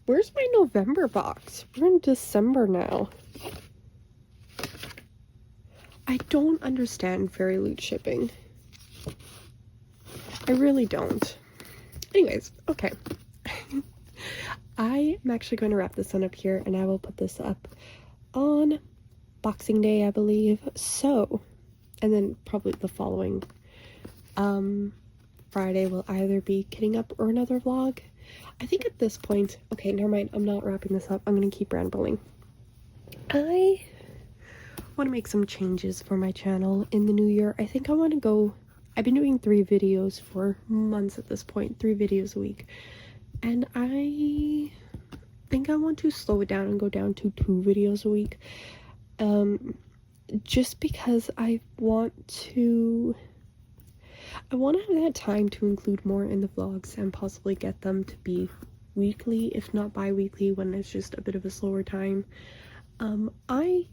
Where's my November box? We're in December now. I don't understand fairy loot shipping. I really don't. Anyways, okay. I am actually going to wrap this one up here, and I will put this up on Boxing Day, I believe. So, and then probably the following Friday will either be Kitting Up or another vlog. I think at this point, okay, never mind, I'm not wrapping this up. I'm going to keep rambling. I want to make some changes for my channel in the new year. I think I want to go I've been doing 3 videos for months at this point, 3 videos a week, and I think I want to slow it down and go down to 2 videos a week, just because I want to have that time to include more in the vlogs and possibly get them to be weekly, if not bi-weekly, when it's just a bit of a slower time. I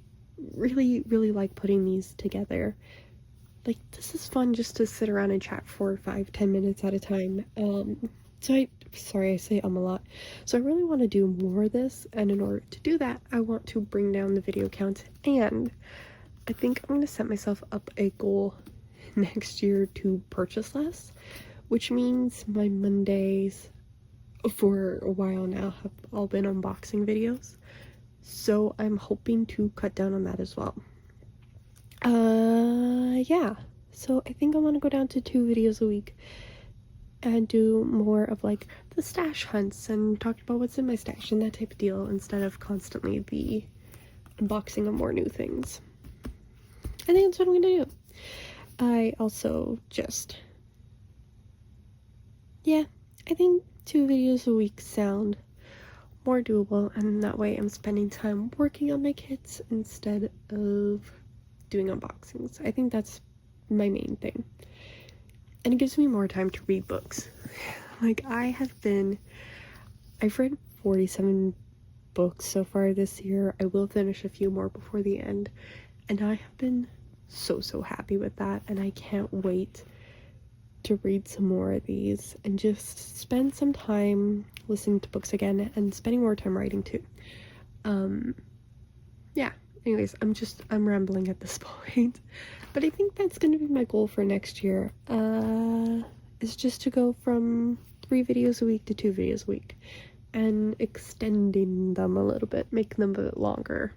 really like putting these together. Like, this is fun just to sit around and chat for 5-10 minutes at a time. Sorry I say a lot. So I really want to do more of this, and in order to do that, I want to bring down the video count, and I think I'm going to set myself up a goal next year to purchase less, which means my Mondays for a while now have all been unboxing videos, so I'm hoping to cut down on that as well. Yeah, so I think I want to go down to 2 videos a week and do more of like the stash hunts and talk about what's in my stash and that type of deal, instead of constantly the unboxing of more new things. I think that's what I'm gonna do. I also just, yeah, I think 2 videos a week sound more doable, and that way I'm spending time working on my kits instead of doing unboxings. I think that's my main thing, and it gives me more time to read books. Like, I've read 47 books so far this year. I will finish a few more before the end, and I have been so happy with that, and I can't wait to read some more of these and just spend some time listening to books again and spending more time writing too. Yeah, anyways, I'm rambling at this point, but I think that's going to be my goal for next year, is just to go from 3 videos a week to 2 videos a week, and extending them a little bit, making them a bit longer.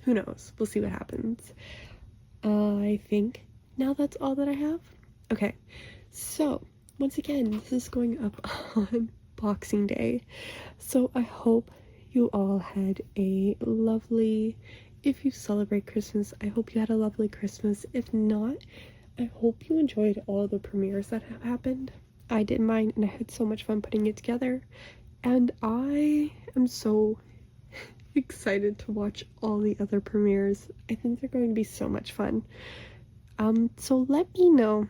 Who knows? We'll see what happens. I think now that's all that I have. Okay, so once again, this is going up on Boxing Day, so I hope you all had a lovely, if you celebrate Christmas, I hope you had a lovely Christmas. If not, I hope you enjoyed all the premieres that have happened. I did mine, and I had so much fun putting it together, and I am so excited to watch all the other premieres. I think they're going to be so much fun. So let me know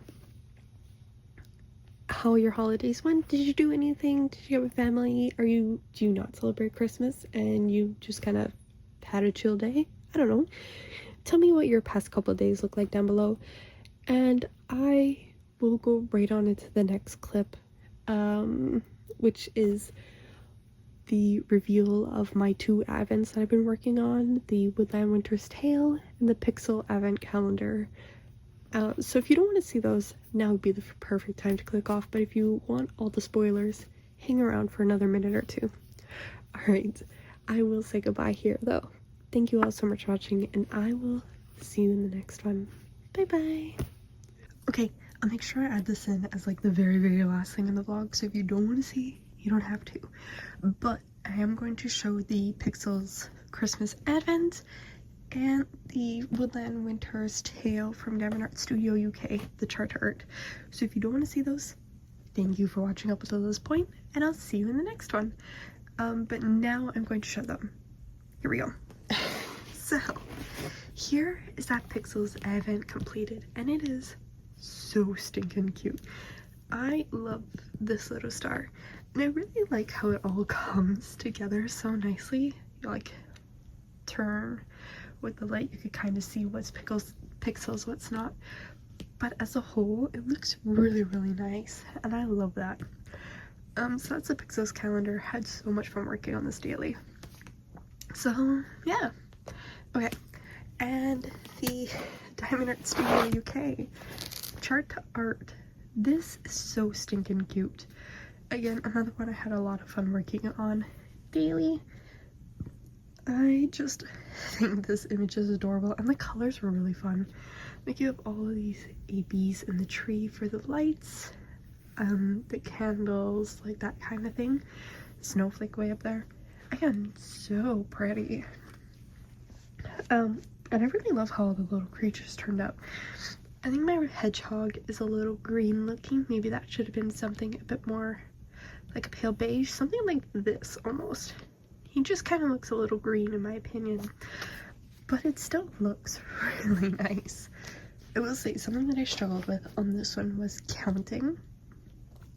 how your holidays went. Did you do anything? Did you get with family? Do you not celebrate Christmas and you just kind of had a chill day? I don't know. Tell me what your past couple of days look like down below, and I will go right on into the next clip, which is the reveal of my 2 advents that I've been working on, the Woodland Winter's Tale and the Pixel advent calendar. So if you don't want to see those, now would be the perfect time to click off, but if you want all the spoilers, hang around for another minute or 2. Alright, I will say goodbye here though. Thank you all so much for watching, and I will see you in the next one. Bye bye! Okay, I'll make sure I add this in as like the very last thing in the vlog, so if you don't want to see, you don't have to. But I am going to show the Pixyls Christmas Advent and the Woodland Winter's Tale from Diamondart Studio UK, the chart art. So if you don't want to see those, thank you for watching up until this point, and I'll see you in the next one. But now I'm going to show them. Here we go. So here is that Pixyls Advent completed, and it is so stinking cute. I love this little star, and I really like how it all comes together so nicely. You like turn with the light, you could kind of see what's pixels, what's not, but as a whole it looks really nice, and I love that. So that's the Pixyls calendar. Had so much fun working on this daily. So yeah, okay, and the Diamondart Studio UK chart art. This is so stinking cute. Again, another one I had a lot of fun working on daily. I just think this image is adorable, and the colors were really fun. Like, you have all of these ABs in the tree for the lights, the candles, like that kind of thing. Snowflake way up there. Again, so pretty. And I really love how all the little creatures turned out. I think my hedgehog is a little green looking. Maybe that should have been something a bit more like a pale beige, something like this almost. He just kind of looks a little green in my opinion, but it still looks really nice. I will say something that I struggled with on this one was counting,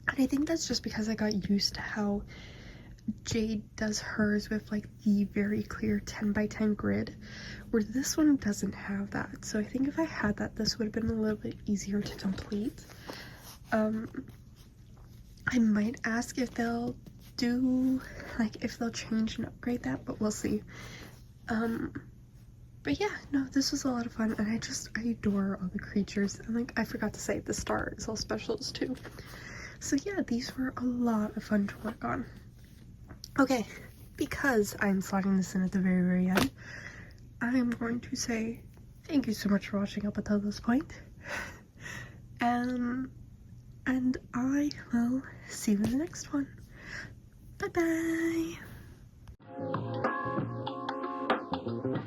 and I think that's just because I got used to how Jade does hers with like the very clear 10 by 10 grid, where this one doesn't have that. So I think if I had that, this would have been a little bit easier to complete. I might ask if they'll do, like, if they'll change and upgrade that, but we'll see. But yeah, no, this was a lot of fun, and I adore all the creatures. And like, I forgot to say, the star is all specials too. So yeah, these were a lot of fun to work on. Okay, because I'm slotting this in at the very, very end, I'm going to say thank you so much for watching up until this point. And I will see you in the next one. Bye bye.